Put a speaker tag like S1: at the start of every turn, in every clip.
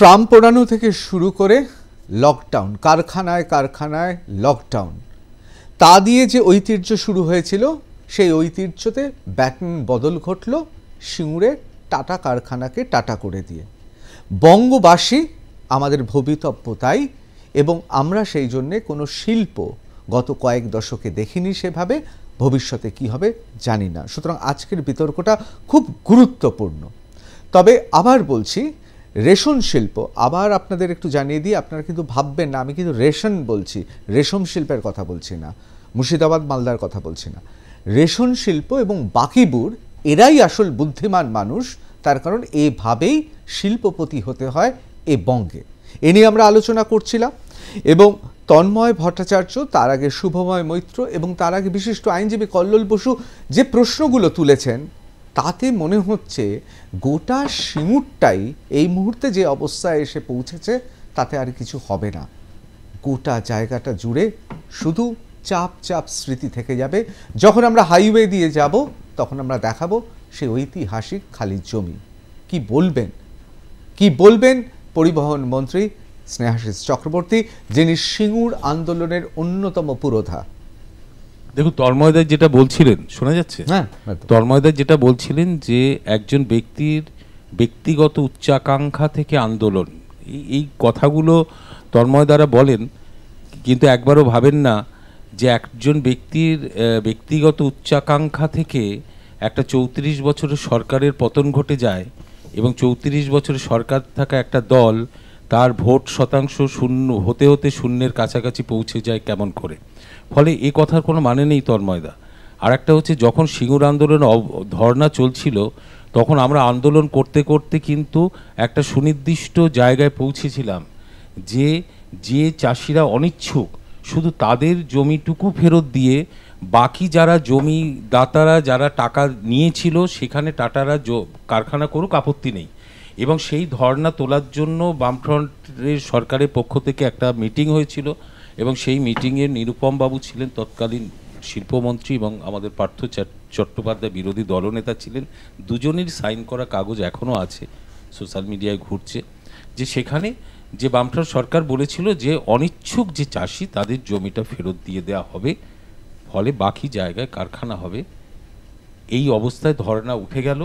S1: Tram পোড়ানো থেকে শুরু করে লকডাউন, কারখানায় কারখানায় লকডাউন, তা দিয়ে যে ঐতিহ্য শুরু হয়েছিল সেই ঐতিহ্যতে ব্যাটন বদল ঘটল সিঙ্গুরে টাটা কারখানাকে টাটা করে দিয়ে। বঙ্গবাসী আমাদের ভবিতব্য তাই, এবং আমরা সেই জন্যে কোনো শিল্প গত কয়েক দশকে দেখিনি সেভাবে, ভবিষ্যতে কি হবে জানি না। সুতরাং আজকের বিতর্কটা খুব গুরুত্বপূর্ণ। তবে আবার বলছি, রেশম শিল্প, আবার আপনাদের একটু জানিয়ে দিই, আপনারা কিন্তু ভাববেন না আমি কিন্তু রেশম বলছি, রেশম শিল্পের কথা বলছি না, মুর্শিদাবাদ মালদার কথা বলছি না। রেশম শিল্প এবং বাকিবুর এরাই আসল বুদ্ধিমান মানুষ, তার কারণ এভাবেই শিল্পপতি হতে হয় এ বঙ্গে। এ নিয়ে আমরা আলোচনা করছিলাম, এবং তন্ময় ভট্টাচার্য, তার আগে শুভময় মৈত্র, এবং তার আগে বিশিষ্ট আইনজীবী কল্লোল বসু যে প্রশ্নগুলো তুলেছেন, তাতে মনে হচ্ছে গোটা সিঙ্গুরটাই এই মুহূর্তে যে অবস্থায় এসে পৌঁছেছে তাতে আর কিছু হবে না। গোটা জায়গাটা জুড়ে শুধু চাপ চাপ স্মৃতি থেকে যাবে। যখন আমরা হাইওয়ে দিয়ে যাব তখন আমরা দেখাবো সেই ঐতিহাসিক খালি জমি। কি বলবেন পরিবহন মন্ত্রী স্নেহাশিস চক্রবর্তী, যিনি সিঙ্গুর আন্দোলনের অন্যতম পুরোধা।
S2: দেখুন, তন্ময়দার যেটা বলছিলেন, শোনা যাচ্ছে?
S1: হ্যাঁ,
S2: তন্ময়দার যেটা বলছিলেন যে একজন ব্যক্তির ব্যক্তিগত উচ্চাকাঙ্ক্ষা থেকে আন্দোলন, এই কথাগুলো তন্ময়দারা বলেন, কিন্তু একবারও ভাবেন না যে একজন ব্যক্তির ব্যক্তিগত উচ্চাকাঙ্ক্ষা থেকে একটা 34 বছরের সরকারের পতন ঘটে যায়, এবং 34 বছরের সরকার থাকা একটা দল তার ভোট শতাংশ শূন্য হতে হতে শূন্যের কাছাকাছি পৌঁছে যায় কেমন করে। ফলে এ কথার কোনো মানে নেই তন্ময়দা। আর একটা হচ্ছে, যখন সিঙ্গুর আন্দোলন ধর্ণা চলছিল তখন আমরা আন্দোলন করতে করতে কিন্তু একটা সুনির্দিষ্ট জায়গায় পৌঁছেছিলাম যে যে চাষিরা অনিচ্ছুক শুধু তাদের জমিটুকু ফেরত দিয়ে বাকি যারা জমিদাতারা যারা টাকা নিয়েছিল সেখানে টাটারা কারখানা করুক, আপত্তি নেই। এবং সেই ধর্ণা তোলার জন্য বামফ্রন্টের সরকারের পক্ষ থেকে একটা মিটিং হয়েছিল, এবং সেই মিটিংয়ে নিরুপম বাবু ছিলেন তৎকালীন শিল্পমন্ত্রী, এবং আমাদের পার্থ চট্টোপাধ্যায় বিরোধী দলনেতা ছিলেন। দুজনের সাইন করা কাগজ এখনও আছে, সোশ্যাল মিডিয়ায় ঘুরছে, যে সেখানে যে বামফ্রন্ট সরকার বলেছিল যে অনিচ্ছুক যে চাষি তাদের জমিটা ফেরত দিয়ে দেওয়া হবে, ফলে বাকি জায়গায় কারখানা হবে। এই অবস্থায় ধর্ণা উঠে গেল,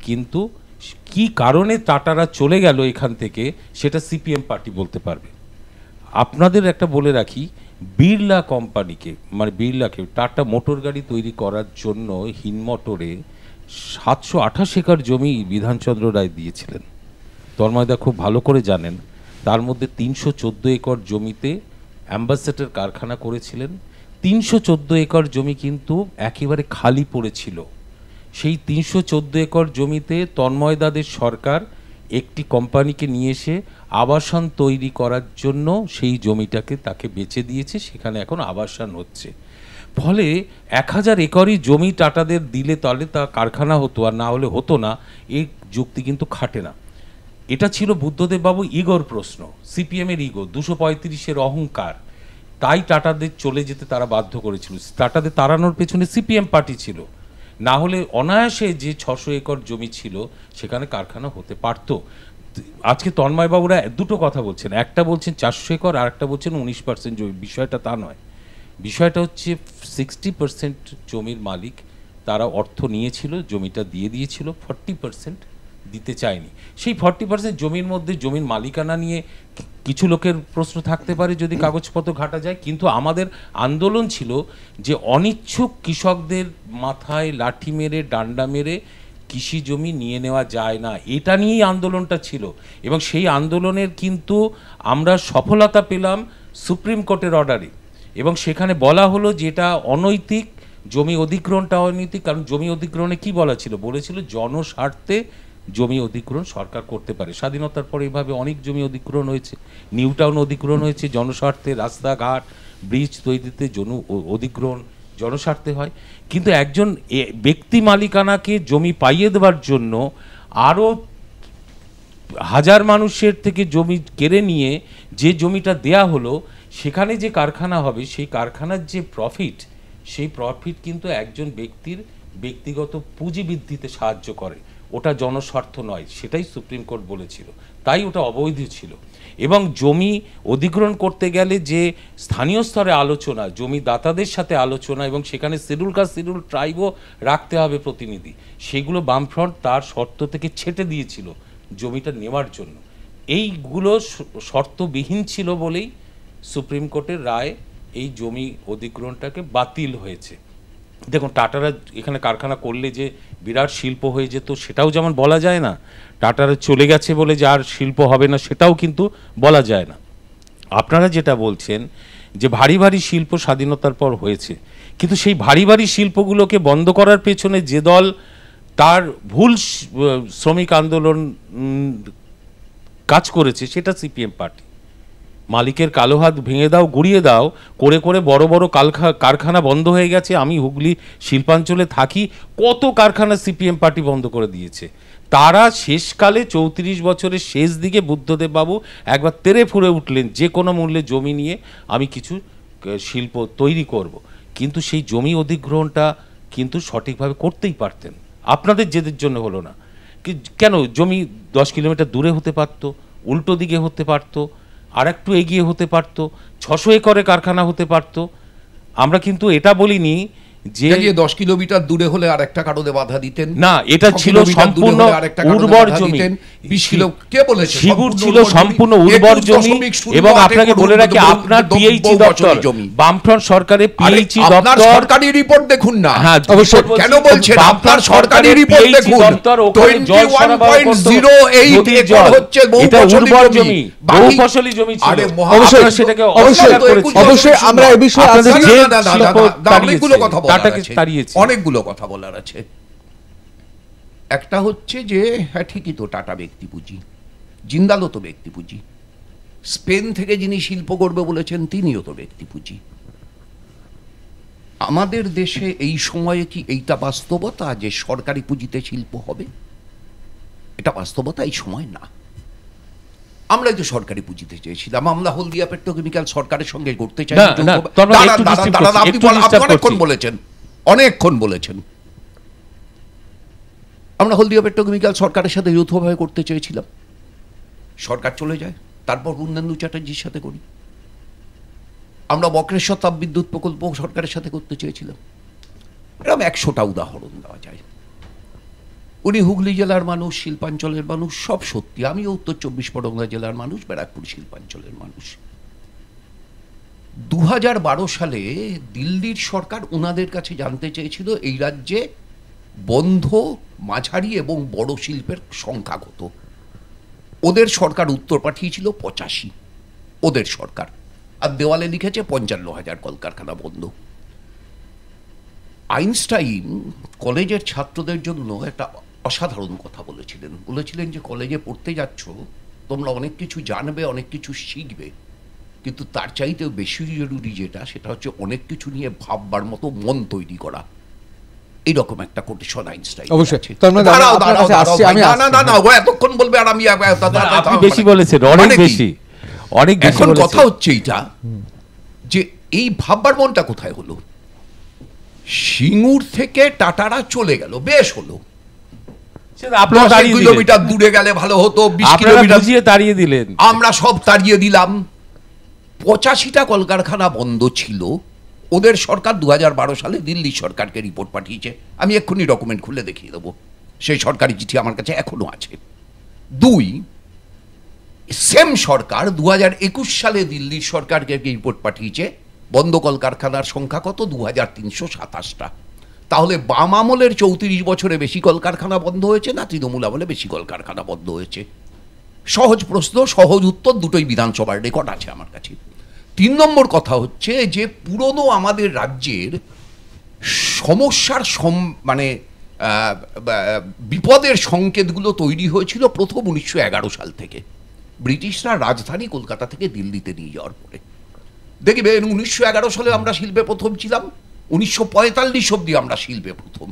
S2: কিন্তু কি কারণে টাটারা চলে গেল এখান থেকে সেটা সিপিএম পার্টি বলতে পারবে। আপনাদের একটা বলে রাখি, বিড়লা কোম্পানিকে, মানে বিড়লাকে টাটা মোটর গাড়ি তৈরি করার জন্য হিনমোটরে 728 একর জমি বিধানচন্দ্র রায় দিয়েছিলেন। তন্ময়দা খুব ভালো করে জানেন, তার মধ্যে 314 একর জমিতে অ্যাম্বাসেডর কারখানা করেছিলেন। 314 একর জমি কিন্তু একেবারে খালি পড়েছিল। সেই 314 একর জমিতে তন্ময়দাদের সরকার একটি কোম্পানিকে নিয়ে এসে আবাসন তৈরি করার জন্য সেই জমিটাকে তাকে বেচে দিয়েছে, সেখানে এখন আবাসন হচ্ছে। ফলে 1000 একরই জমি টাটাদের দিলে তাহলে তা কারখানা হতো, আর না হলে হতো না, এই যুক্তি কিন্তু খাটে না। এটা ছিল বুদ্ধদেব বাবু ইগোর প্রশ্ন, সিপিএমের ইগো, 235-এর অহংকার, তাই টাটাদের চলে যেতে তারা বাধ্য করেছিল। টাটাদের তাড়ানোর পেছনে সিপিএম পার্টি ছিল, না হলে অনায়াসে যে 600 একর জমি ছিল সেখানে কারখানা হতে পারত। আজকে তন্ময়বাবুরা দুটো কথা বলছেন, একটা বলছেন 400 একর, আর একটা বলছেন 19% জমি। বিষয়টা তা নয়, বিষয়টা হচ্ছে 60% জমির মালিক তারা অর্থ নিয়েছিল, জমিটা দিয়ে দিয়েছিল, 40% দিতে চায়নি। সেই 40% জমির মধ্যে জমির মালিকানা নিয়ে কিছু লোকের প্রশ্ন থাকতে পারে যদি কাগজপত্র ঘাটা যায়, কিন্তু আমাদের আন্দোলন ছিল যে অনিচ্ছুক কৃষকদের মাথায় লাঠি মেরে ডান্ডা মেরে কৃষি জমি নিয়ে নেওয়া যায় না, এটা নিয়েই আন্দোলনটা ছিল। এবং সেই আন্দোলনের কিন্তু আমরা সফলতা পেলাম সুপ্রিম কোর্টের অর্ডারে, এবং সেখানে বলা হলো যে এটা অনৈতিক, জমি অধিগ্রহণটা অনৈতিক। কারণ জমি অধিগ্রহণে কি বলা ছিল, বলেছিল জনস্বার্থে জমি অধিগ্রহণ সরকার করতে পারে। স্বাধীনতার পরে এইভাবে অনেক জমি অধিগ্রহণ হয়েছে, নিউ টাউন অধিগ্রহণ হয়েছে জনস্বার্থে, রাস্তাঘাট ব্রিজ তৈরিতে অধিগ্রহণ জনস্বার্থে হয়। কিন্তু একজন ব্যক্তি মালিকানাকে জমি পাইয়ে দেওয়ার জন্য আরও 1000 মানুষের থেকে জমি কেড়ে নিয়ে যে জমিটা দেয়া হলো, সেখানে যে কারখানা হবে সেই কারখানার যে প্রফিট, সেই প্রফিট কিন্তু একজন ব্যক্তির ব্যক্তিগত পুঁজি বৃদ্ধিতে সাহায্য করে। ওটা জনস্বার্থ নয়, সেটাই সুপ্রিম কোর্ট বলেছিল, তাই ওটা অবৈধ ছিল। এবং জমি অধিগ্রহণ করতে গেলে যে স্থানীয় স্তরে আলোচনা, জমি দাতাদের সাথে আলোচনা, এবং সেখানে শিডিউল কাস্ট শিডিউল ট্রাইবও রাখতে হবে প্রতিনিধি, সেগুলো বামফ্রন্ট তার শর্ত থেকে ছেটে দিয়েছিল জমিটা নেওয়ার জন্য। এইগুলো শর্তবিহীন ছিল বলেই সুপ্রিম কোর্টের রায় এই জমি অধিগ্রহণটাকে বাতিল হয়েছে। দেখুন, টাটারা এখানে কারখানা করলে যে বিরাট শিল্প হয়ে যেত সেটাও যেমন বলা যায় না, টাটারা চলে গেছে বলে যে আর শিল্প হবে না সেটাও কিন্তু বলা যায় না। আপনারা যেটা বলছেন যে ভারী ভারী শিল্প স্বাধীনতার পর হয়েছে, কিন্তু সেই ভারী ভারী শিল্পগুলোকে বন্ধ করার পেছনে যে দল তার ভুল শ্রমিক আন্দোলন কাজ করেছে সেটা সিপিএম পার্টি। মালিকের কালো হাত ভেঙে দাও, গুড়িয়ে দাও করে করে বড় বড় কারখানা বন্ধ হয়ে গেছে। আমি হুগলি শিল্পাঞ্চলে থাকি, কত কারখানা সিপিএম পার্টি বন্ধ করে দিয়েছে। তারা শেষকালে 34 বছরের শেষ দিকে বুদ্ধদেব বাবু একবার তেড়ে ফুরে উঠলেন, যে কোনো মূল্যে জমি নিয়ে আমি কিছু শিল্প তৈরি করব। কিন্তু সেই জমি অধিগ্রহণটা কিন্তু সঠিকভাবে করতেই পারতেন, আপনাদের জেদের জন্য হলো না। কেন? জমি 10 কিলোমিটার দূরে হতে পারতো, উল্টো দিকে হতে পারতো, আর একটু এগিয়ে হতে পারতো, 600 একরে কারখানা হতে পারতো। আমরা কিন্তু এটা বলিনি যে
S3: 10 কিলোমিটার দূরে হলে আর একটা কারণে বাধা দিতেন
S2: না, এটা ছিল সম্পূর্ণ উর্বর জমি।
S3: 20 কিলো কে বলেছে?
S2: শিবুর ছিল সম্পূর্ণ উর্বর জমি। এবং আপনাকে বলে রাখি, আপনার পিএইচই দপ্তর, বামফ্রন্ট সরকারের পিএইচই দপ্তর,
S3: সরকারি রিপোর্ট দেখুন না।
S2: হ্যাঁ,
S3: অবশ্যই। কেন বলছেন? আপনার সরকারি রিপোর্ট দেখুন, 21.08 একর হচ্ছে
S2: উর্বর জমি, বহু ফসলি জমি ছিল।
S1: অবশ্যই
S2: সেটাকে
S1: অবশ্যই আমরা এই বিষয়ে
S3: অনেকগুলো কথা অনেকগুলো কথা বলার আছে। একটা হচ্ছে যে হ্যাঁ ঠিকই তো, টাটা ব্যক্তি পুঁজি, জিন্দালও তো ব্যক্তি পুঁজি, স্পেন থেকে যিনি শিল্প করবে বলেছেন তিনিও তো ব্যক্তি পুঁজি। আমাদের দেশে এই সময়ে কি এইটা বাস্তবতা যে সরকারি পুঁজিতে শিল্প হবে? এটা বাস্তবতা এই সময় না। আমরাই তো সরকারি পুঁজিতে চেয়েছিলাম। আমরা হলদিয়া পেট্রোকেমিক্যাল সরকারের সঙ্গে করতে চাই। অনেকক্ষণ বলেছেন, অনেকক্ষণ বলেছেন। আমরা হলদিয়া পেট্রোকেমিক্যাল সরকারের সাথে যৌথভাবে করতে চেয়েছিলাম, সরকার চলে যায়, তারপর পূর্ণেন্দু চ্যাটার্জির সাথে করি। আমরা বক্রেশ্বর তাপবিদ্যুৎ প্রকল্প সরকারের সাথে করতে চেয়েছিলাম। এরকম 100টা উদাহরণ দেওয়া যায়। উনি হুগলি জেলার মানুষ, শিল্পাঞ্চলের মানুষ, সব সত্যি। আমিও উত্তর 24 পরগনা জেলার মানুষ, ব্যারাকপুর শিল্পাঞ্চলের মানুষ। 2012 সালে দিল্লির সরকার ওনাদের কাছে জানতে চেয়েছিল এই রাজ্যে বন্ধ, মাঝারি এবং বড় শিল্পের সংখ্যা কত। ওদের সরকার উত্তর পাঠিয়েছিল 85, ওদের সরকার, আর দেওয়ালে লিখেছে 55,000 কলকারখানা বন্ধ। আইনস্টাইন কলেজের ছাত্রদের জন্য একটা অসাধারণ কথা বলেছিলেন যে কলেজে পড়তে যাচ্ছ, তোমরা অনেক কিছু জানবে, অনেক কিছু শিখবে, কিন্তু তার চাইতেও বেশি জরুরি যেটা, সেটা হচ্ছে অনেক কিছু নিয়ে ভাববার মতো মন তৈরি করা। এইরকম একটা কোটেশন আইনস্টাইন। এতক্ষণ বলবে আর আমি
S2: বেশি বলেছেন, অনেক বেশি।
S3: এখন কথা হচ্ছে এইটা যে এই ভাববার মনটা কোথায় হলো? সিঙ্গুর থেকে টাটারা চলে গেল, বেশ হলো। 10 কিলোমিটার দূরে গেলে ভালো হতো, 20 কিলোমিটার
S2: তাড়িয়ে দিলেন,
S3: আমরা সব তাড়িয়ে দিলাম। 85টা কলকারখানা বন্ধ ছিল। ওদের সরকার 2012 সালে দিল্লি সরকারকে রিপোর্ট পাঠিয়েছে। আমি এক্ষুনি ডকুমেন্ট খুলে দেখিয়ে দেবো, সেই সরকারি চিঠি আমার কাছে এখনো আছে। 2, সেম সরকার 2021 সালে দিল্লির সরকারকে রিপোর্ট পাঠিয়েছে, বন্ধ কলকারখানার সংখ্যা কত? 2327টা। তাহলে বাম আমলের 34 বছরে বেশি কলকারখানা বন্ধ হয়েছে না তৃণমূল আমলে বেশি কলকারখানা বন্ধ হয়েছে? সহজ প্রশ্ন, সহজ উত্তর, দুটোই বিধানসভার রেকর্ড আছে আমার কাছে। 3 নম্বর কথা হচ্ছে যে পুরনো আমাদের রাজ্যের সমস্যার মানে বিপদের সংকেতগুলো তৈরি হয়েছিল প্রথম 1911 সাল থেকে, ব্রিটিশরা রাজধানী কলকাতা থেকে দিল্লিতে নিয়ে যাওয়ার পরে। দেখবেন 1911 সালে আমরা শিল্পে প্রথম ছিলাম, 1945 অব্দি আমরা শিল্পে প্রথম।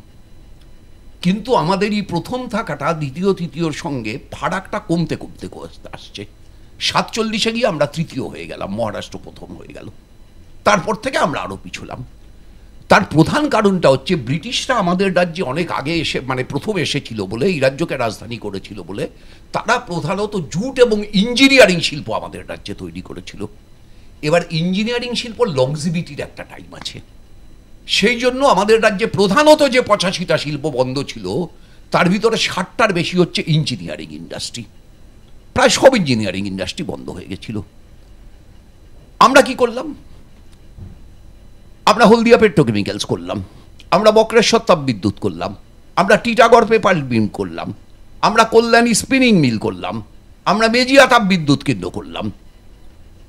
S3: কিন্তু আমাদের এই প্রথম থাকাটা দ্বিতীয় তৃতীয়র সঙ্গে ফারাকটা কমতে কমতে আসছে। 47-এ গিয়ে আমরা তৃতীয় হয়ে গেলাম, মহারাষ্ট্র প্রথম হয়ে গেল, তারপর থেকে আমরা আরো পিছলাম। তার প্রধান কারণটা হচ্ছে ব্রিটিশরা আমাদের রাজ্যে অনেক আগে এসে, মানে প্রথম এসেছিল বলে, এই রাজ্যকে রাজধানী করেছিল বলে, তারা প্রধানত জুট এবং ইঞ্জিনিয়ারিং শিল্প আমাদের রাজ্যে তৈরি করেছিল। এবার ইঞ্জিনিয়ারিং শিল্প লংজিভিটির একটা টাইম আছে, সেই জন্য আমাদের রাজ্যে প্রধানত যে 85টা শিল্প বন্ধ ছিল তার ভিতরে 60টার বেশি হচ্ছে ইঞ্জিনিয়ারিং ইন্ডাস্ট্রি। প্রায় সব ইঞ্জিনিয়ারিং ইন্ডাস্ট্রি বন্ধ হয়ে গেছিল। আমরা কি করলাম? আমরা হলদিয়া পেট্রোকেমিক্যালস করলাম, আমরা বক্রেশ্বর তাপবিদ্যুৎ করলাম, আমরা টিটাগড় পেপার মিল করলাম, আমরা কল্যাণী স্পিনিং মিল করলাম, আমরা মেজিয়া তাপবিদ্যুৎ কেন্দ্র করলাম।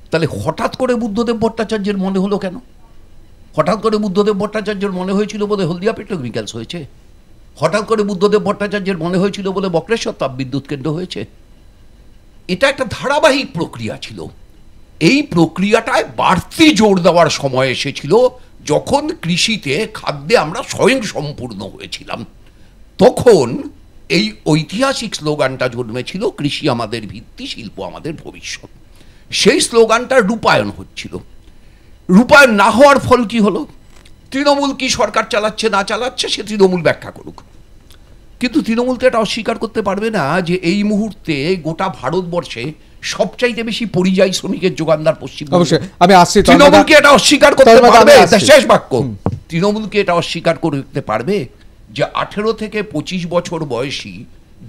S3: তাহলে হঠাৎ করে বুদ্ধদেব ভট্টাচার্যের মনে হলো কেন? হঠাৎ করে বুদ্ধদেব ভট্টাচার্যের মনে হয়েছিল বলে হলদিয়া পেট্রোকেমিক্যালস হয়েছে? হঠাৎ করে বুদ্ধদেব ভট্টাচার্যের মনে হয়েছিল বলে বক্রেশ্বর তাপবিদ্যুৎ কেন্দ্র হয়েছে? এটা একটা ধারাবাহিক প্রক্রিয়া ছিল। এই প্রক্রিয়াটায় বাড়তি জোর দেওয়ার সময় এসেছিল যখন কৃষিতে, খাদ্যে আমরা স্বয়ংসম্পূর্ণ হয়েছিলাম। তখন এই ঐতিহাসিক স্লোগানটা জন্মেছিল, কৃষি আমাদের ভিত্তি, শিল্প আমাদের ভবিষ্যৎ। সেই স্লোগানটার রূপায়ণ হচ্ছিল। রূপায়ণ না হওয়ার ফল কি হলো? তৃণমূল কি সরকার চালাচ্ছে না চালাচ্ছে সে তৃণমূল ব্যাখ্যা করুক, কিন্তু তৃণমূল তো এটা অস্বীকার করতে পারবে না যে এই মুহূর্তে গোটা ভারতবর্ষে সবচাইতে বেশি পরিযায়ী শ্রমিকের যোগানদার পশ্চিমবঙ্গ।
S1: আমি আসছি,
S3: তৃণমূল কি এটা অস্বীকার করতে পারবে? শেষ বাক্য, তৃণমূল কি এটা অস্বীকার করতে পারবে যে 18 থেকে 25 বছর বয়সী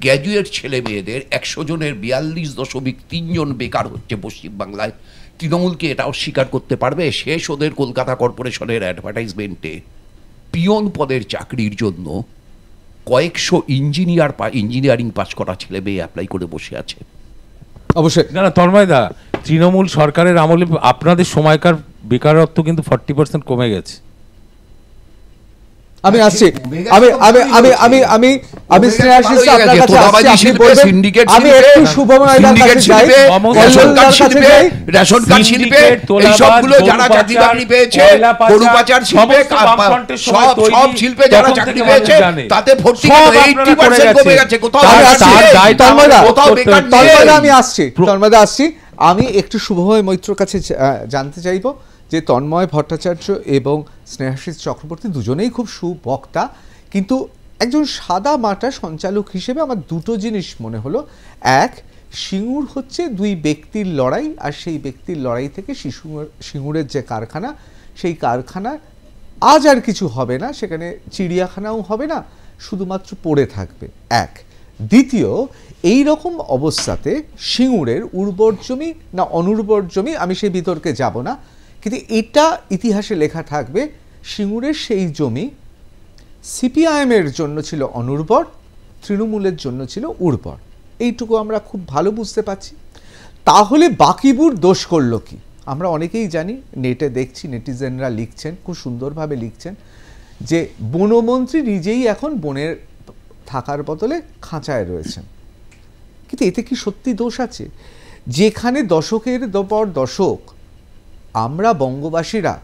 S3: গ্র্যাজুয়েট ছেলে মেয়েদের 100 জনের 42.3 জন বেকার হচ্ছে পশ্চিমবাংলায়? তৃণমূল কি এটা অস্বীকার করতে পারবে? শেষ ওদের কলকাতা কর্পোরেশনের অ্যাডভার্টাইজমেন্টে পিয়ন পদের চাকরির জন্য কয়েকশো ইঞ্জিনিয়ারিং পাস করা ছেলে মেয়ে অ্যাপ্লাই করে বসে আছে।
S1: অবশ্যই
S2: না তন্ময়দা, তৃণমূল সরকারের আমলে আপনাদের সময়কার বেকারত্ব কিন্তু 40% কমে গেছে।
S1: আমি আসছি, আমি আমি আমি আমি আমি আমি স্নেহাশিস আপনার কাছে আসছি, আপনি বলবেন। আমি একটু শুভময়দার কাছে যাই,
S3: রেশন কার্ড শিল্পে এই সবগুলো যারা চাকরি বাকরি পেয়েছে, গরু পাচার শিল্পে, সব শিল্পে যারা চাকরি পেয়েছে তাতে 80% কমে গেছে। কোথাও
S1: আমি আসছি, তন্ময়দা আসছি। আমি একটু শুভময় মৈত্রর কাছে জানতে চাইবো যে তন্ময় ভট্টাচার্য এবং স্নেহাশিস চক্রবর্তী দুজনেই খুব সুবক্তা, কিন্তু একজন সাদা মাটা সঞ্চালক হিসেবে আমার দুটো জিনিস মনে হলো। এক, সিঙ্গুর হচ্ছে দুই ব্যক্তির লড়াই, আর সেই ব্যক্তির লড়াই থেকে সিঙ্গুরের যে কারখানা, সেই কারখানা আজ আর কিছু হবে না, সেখানে চিড়িয়াখানাও হবে না, শুধুমাত্র পড়ে থাকবে। এক। দ্বিতীয়, এই রকম অবস্থাতে সিঙ্গুরের উর্বর জমি না অনুর্বর জমি, আমি সেই বিতর্কে যাব না, কিন্তু এটা ইতিহাসে লেখা থাকবে, সিঙ্গুরের সেই জমি সিপিআইএমের জন্য ছিল অনুর্বর, তৃণমূলের জন্য ছিল উর্বর। এইটুকু আমরা খুব ভালো বুঝতে পারছি। তাহলে বাকিবুর দোষ করলো কি? আমরা অনেকেই জানি, নেটে দেখছি, নেটিজেনরা লিখছেন, খুব সুন্দরভাবে লিখছেন যে বনমন্ত্রী নিজেই এখন বনের থাকার বদলে খাঁচায় রয়েছেন। কিন্তু এতে কি সত্যি দোষ আছে? যেখানে দশকের পর দশক আমরা বঙ্গবাসীরা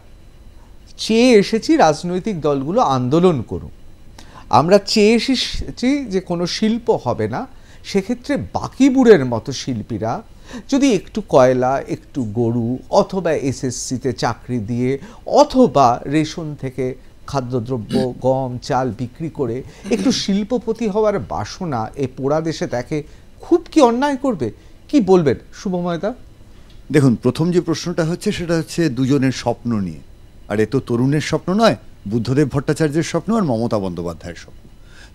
S1: চেয়ে এসেছি রাজনৈতিক দলগুলো আন্দোলন করুক, আমরা চেয়ে এসেছি যে কোনো শিল্প হবে না, সেক্ষেত্রে বাকিবুরের মতো শিল্পীরা যদি একটু কয়লা, একটু গরু, অথবা এসএসসিতে চাকরি দিয়ে, অথবা রেশন থেকে খাদ্যদ্রব্য, গম, চাল বিক্রি করে একটু শিল্পপতি হওয়ার বাসনা এ পোড়া দেশে দেখে, খুব কি অন্যায় করবে? কি বলবেন শুভময়দা?
S4: দেখুন, প্রথম যে প্রশ্নটা হচ্ছে সেটা হচ্ছে দুজনের স্বপ্ন নিয়ে। আর এ তো তরুণের স্বপ্ন নয়, বুদ্ধদেব ভট্টাচার্যের স্বপ্ন আর মমতা বন্দ্যোপাধ্যায়ের স্বপ্ন।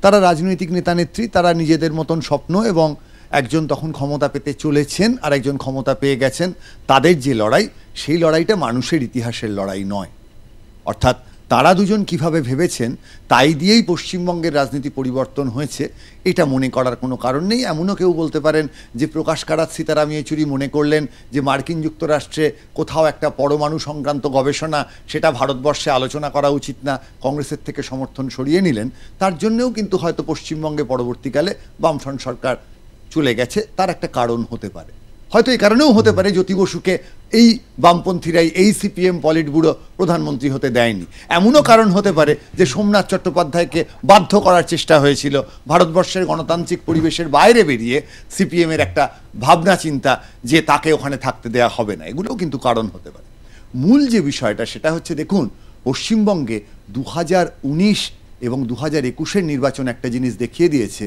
S4: তারা রাজনৈতিক নেতা নেত্রী, তারা নিজেদের মতন স্বপ্ন, এবং একজন তখন ক্ষমতা পেতে চলেছেন আর একজন ক্ষমতা পেয়ে গেছেন। তাদের যে লড়াই, সেই লড়াইটা মানুষের ইতিহাসের লড়াই নয়। অর্থাৎ তারা দুজন কিভাবে ভেবেছেন তাই দিয়েই পশ্চিমবঙ্গের রাজনীতি পরিবর্তন হয়েছে, এটা মনে করার কোনো কারণ নেই। এমনও কেউ বলতে পারেন যে প্রকাশ কারাত সীতারাম ইয়েচুরি মনে করলেন যে মার্কিন যুক্তরাষ্ট্রে কোথাও একটা পরমাণু সংক্রান্ত গবেষণা, সেটা ভারতবর্ষে আলোচনা করা উচিত না, কংগ্রেসের থেকে সমর্থন সরিয়ে নিলেন। তার জন্যেও কিন্তু হয়তো পশ্চিমবঙ্গে পরবর্তীকালে বামফ্রন্ট সরকার চলে গেছে, তার একটা কারণ হতে পারে। হয়তো এই কারণেও হতে পারে জ্যোতি বসুকে এই বামপন্থীরাই, এই সিপিএম পলিট ব্যুরো প্রধানমন্ত্রী হতে দেয়নি। এমনও কারণ হতে পারে যে সোমনাথ চট্টোপাধ্যায়কে বাধ্য করার চেষ্টা হয়েছিল ভারতবর্ষের গণতান্ত্রিক পরিবেশের বাইরে বেরিয়ে সিপিএমের একটা ভাবনা চিন্তা যে তাকে ওখানে থাকতে দেওয়া হবে না। এগুলোও কিন্তু কারণ হতে পারে। মূল যে বিষয়টা সেটা হচ্ছে, দেখুন, পশ্চিমবঙ্গে 2019 এবং 2021-এর নির্বাচন একটা জিনিস দেখিয়ে দিয়েছে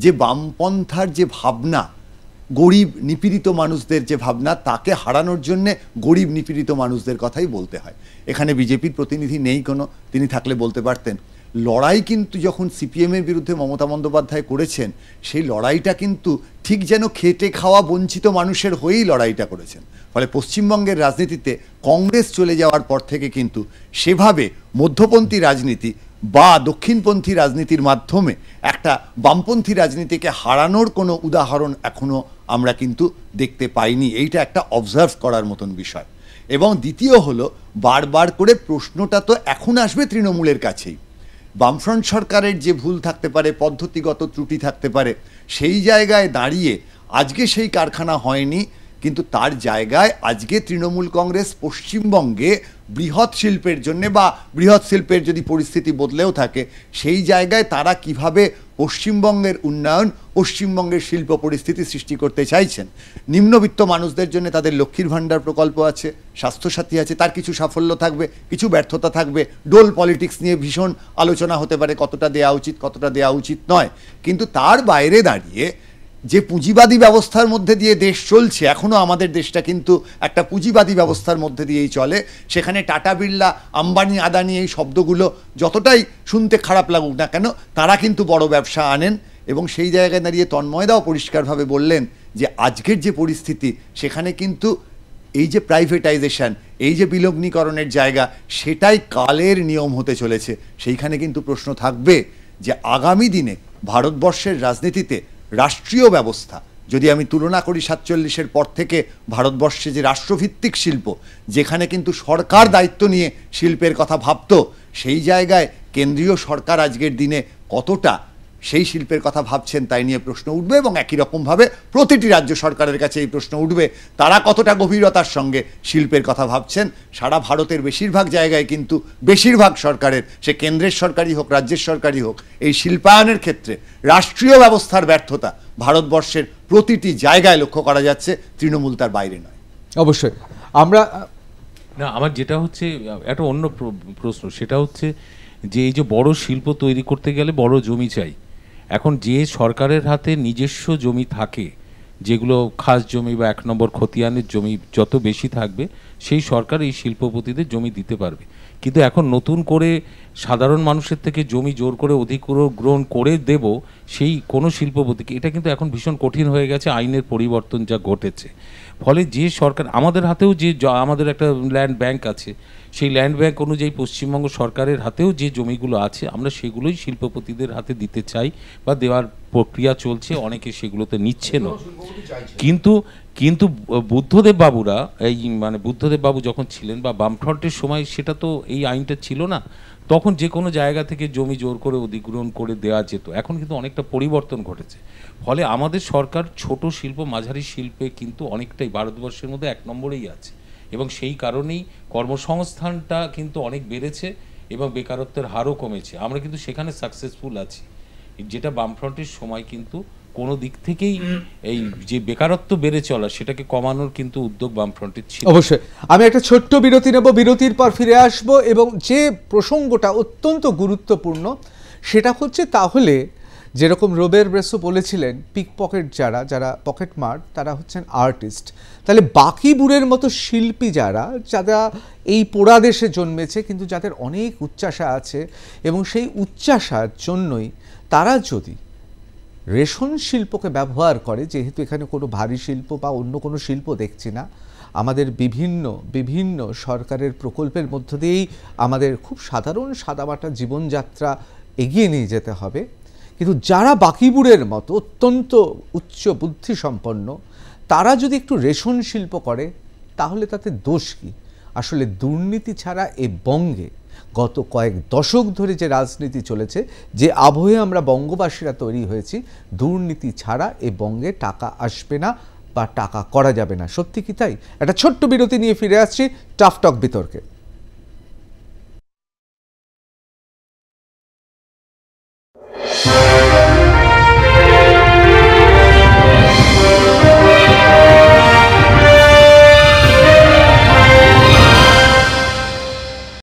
S4: যে বামপন্থার যে ভাবনা, গরিব নিপীড়িত মানুষদের যে ভাবনা, তাকে হারানোর জন্যে গরিব নিপীড়িত মানুষদের কথাই বলতে হয়। এখানে বিজেপির প্রতিনিধি নেই কোনো, তিনি থাকলে বলতে পারতেন। লড়াই কিন্তু যখন সিপিএমের বিরুদ্ধে মমতা বন্দ্যোপাধ্যায় করেছেন, সেই লড়াইটা কিন্তু ঠিক যেন খেটে খাওয়া বঞ্চিত মানুষের হয়েই লড়াইটা করেছেন। ফলে পশ্চিমবঙ্গের রাজনীতিতে কংগ্রেস চলে যাওয়ার পর থেকে কিন্তু সেভাবে মধ্যপন্থী রাজনীতি বা দক্ষিণপন্থী রাজনীতির মাধ্যমে একটা বামপন্থী রাজনীতিকে হারানোর কোনো উদাহরণ এখনও আমরা কিন্তু দেখতে পাইনি। এইটা একটা অবজার্ভ করার মতন বিষয়। এবং দ্বিতীয় হলো, বারবার করে প্রশ্নটা তো এখন আসবে তৃণমূলের কাছেই। বামফ্রন্ট সরকারের যে ভুল থাকতে পারে, পদ্ধতিগত ত্রুটি থাকতে পারে, সেই জায়গায় দাঁড়িয়ে আজকে সেই কারখানা হয়নি, কিন্তু তার জায়গায় আজকে তৃণমূল কংগ্রেস পশ্চিমবঙ্গে বৃহৎ শিল্পের জন্য বা বৃহৎ শিল্পের যদি পরিস্থিতি বদলেও থাকে, সেই জায়গায় তারা কিভাবে পশ্চিমবঙ্গের উন্নয়ন, পশ্চিমবঙ্গের শিল্প পরিস্থিতি সৃষ্টি করতে চাইছেন। নিম্নবিত্ত মানুষদের জন্য তাদের লক্ষ্মীর ভাণ্ডার প্রকল্প আছে, স্বাস্থ্যসাথী আছে, তার কিছু সাফল্য থাকবে, কিছু ব্যর্থতা থাকবে। ডোল পলিটিক্স নিয়ে ভীষণ আলোচনা হতে পারে, কতটা দেওয়া উচিত, কতটা দেওয়া উচিত নয়। কিন্তু তার বাইরে দাঁড়িয়ে যে পুঁজিবাদী ব্যবস্থার মধ্যে দিয়ে দেশ চলছে, এখনও আমাদের দেশটা কিন্তু একটা পুঁজিবাদী ব্যবস্থার মধ্যে দিয়েই চলে। সেখানে টাটা, বিড়লা, আম্বানি, আদানি এই শব্দগুলো যতটাই শুনতে খারাপ লাগুক না কেন, তারা কিন্তু বড় ব্যবসা আনেন। এবং সেই জায়গায় দাঁড়িয়ে তন্ময়দাও পরিষ্কারভাবে বললেন যে আজকের যে পরিস্থিতি, সেখানে কিন্তু এই যে প্রাইভেটাইজেশন, এই যে বিলগ্নীকরণের জায়গা, সেটাই কালের নিয়ম হতে চলেছে। সেইখানে কিন্তু প্রশ্ন থাকবে যে আগামী দিনে ভারতবর্ষের রাজনীতিতে রাষ্ট্রীয় ব্যবস্থা, যদি আমি তুলনা করি 47-এর পর থেকে ভারতবর্ষে যে রাষ্ট্রভিত্তিক শিল্প, যেখানে কিন্তু সরকার দায়িত্ব নিয়ে শিল্পের কথা ভাবত, সেই জায়গায় কেন্দ্রীয় সরকার আজকের দিনে কতটা সেই শিল্পের কথা ভাবছেন তাই নিয়ে প্রশ্ন উঠবে। এবং একই রকমভাবে প্রতিটি রাজ্য সরকারের কাছে এই প্রশ্ন উঠবে, তারা কতটা গভীরতার সঙ্গে শিল্পের কথা ভাবছেন। সারা ভারতের বেশিরভাগ জায়গায় কিন্তু বেশিরভাগ সরকারের, সে কেন্দ্রের সরকারই হোক, রাজ্যের সরকারই হোক, এই শিল্পায়নের ক্ষেত্রে রাষ্ট্রীয় ব্যবস্থার ব্যর্থতা ভারতবর্ষের প্রতিটি জায়গায় লক্ষ্য করা যাচ্ছে, তৃণমূল তার বাইরে নয়।
S1: অবশ্যই আমরা
S2: না, আমার যেটা হচ্ছে একটা অন্য প্রশ্ন, সেটা হচ্ছে যে এই যে বড় শিল্প তৈরি করতে গেলে বড় জমি চাই। এখন যে সরকারের হাতে নিজস্ব জমি থাকে, যেগুলো খাস জমি বা 1 নম্বর খতিয়ানের জমি যত বেশি থাকবে, সেই সরকার এই শিল্পপতিদের জমি দিতে পারবে। কিন্তু এখন নতুন করে সাধারণ মানুষের থেকে জমি জোর করে অধিগ্রহণ করে দেব সেই কোনো শিল্পপতিকে, এটা কিন্তু এখন ভীষণ কঠিন হয়ে গেছে আইনের পরিবর্তন যা ঘটেছে। ফলে যে সরকার, আমাদের হাতেও যে আমাদের একটা ল্যান্ড ব্যাংক আছে, সেই ল্যান্ড ব্যাংক অনুযায়ী পশ্চিমবঙ্গ সরকারের হাতেও যে জমিগুলো আছে, আমরা সেগুলোই শিল্পপতিদের হাতে দিতে চাই বা দেওয়ার প্রক্রিয়া চলছে, অনেকে সেগুলোতে নিচ্ছে না। কিন্তু কিন্তু বুদ্ধদেব বাবুরা, এই মানে বুদ্ধদেব বাবু যখন ছিলেন বা বামফ্রন্টের সময়, সেটা তো এই আইনটা ছিল না। তখন যে কোনো জায়গা থেকে জমি জোর করে অধিগ্রহণ করে দেওয়া যেত। এখন কিন্তু অনেকটা পরিবর্তন ঘটেছে। ফলে আমাদের সরকার ছোট শিল্প, মাঝারি শিল্পে কিন্তু অনেকটাই ভারতবর্ষের মধ্যে 1 নম্বরেই আছে। এবং সেই কারণেই কর্মসংস্থানটা কিন্তু অনেক বেড়েছে এবং বেকারত্বের হারও কমেছে। আমরা কিন্তু সেখানে সাকসেসফুল আছি, যেটা বামফ্রন্টের সময় কিন্তু কোনো দিক থেকেই এই যে বেকারত্ব বেড়ে চলা, সেটাকে কমানোর কিন্তু উদ্যোগ বামফ্রন্টের ছিল।
S1: অবশ্যই আমি একটা ছোট্ট বিরতি নেব, বিরতির পর ফিরে আসব। এবং যে প্রসঙ্গটা অত্যন্ত গুরুত্বপূর্ণ, সেটা হচ্ছে তাহলে যেরকম রোবের ব্রেসো বলেছিলেন, পিক পকেট যারা পকেট মার, তারা হচ্ছেন আর্টিস্ট। তাহলে বাকি বুড়ের মতো শিল্পী যারা এই পোড়া দেশে জন্মেছে, কিন্তু যাদের অনেক উচ্চাশা আছে, এবং সেই উচ্চাশার জন্যই তারা যদি রেশন শিল্পকে ব্যবহার করে, যেহেতু এখানে কোনো ভারী শিল্প বা অন্য কোনো শিল্প দেখছি না, আমাদের বিভিন্ন সরকারের প্রকল্পের মধ্য দিয়েই আমাদের খুব সাধারণ সাদামাটা জীবনযাত্রা এগিয়ে নিয়ে যেতে হবে। কিন্তু যারা বাকিবুড়ের মতো অত্যন্ত উচ্চ বুদ্ধি সম্পন্ন, তারা যদি একটু রেশন শিল্প করে, তাহলে তাতে দোষ কি? আসলে দুর্নীতি ছাড়া এ বঙ্গে গত কয়েক দশক ধরে যে রাজনীতি চলেছে, যে আবহে আমরা বঙ্গবাসীরা তৈরি হয়েছি, দুর্নীতি ছাড়া এ বঙ্গে টাকা আসবে না বা টাকা করা যাবে না। সত্যি কি তাই? একটা ছোট্ট বিরতি নিয়ে ফিরে আসছি টাফ টক বিতর্কে।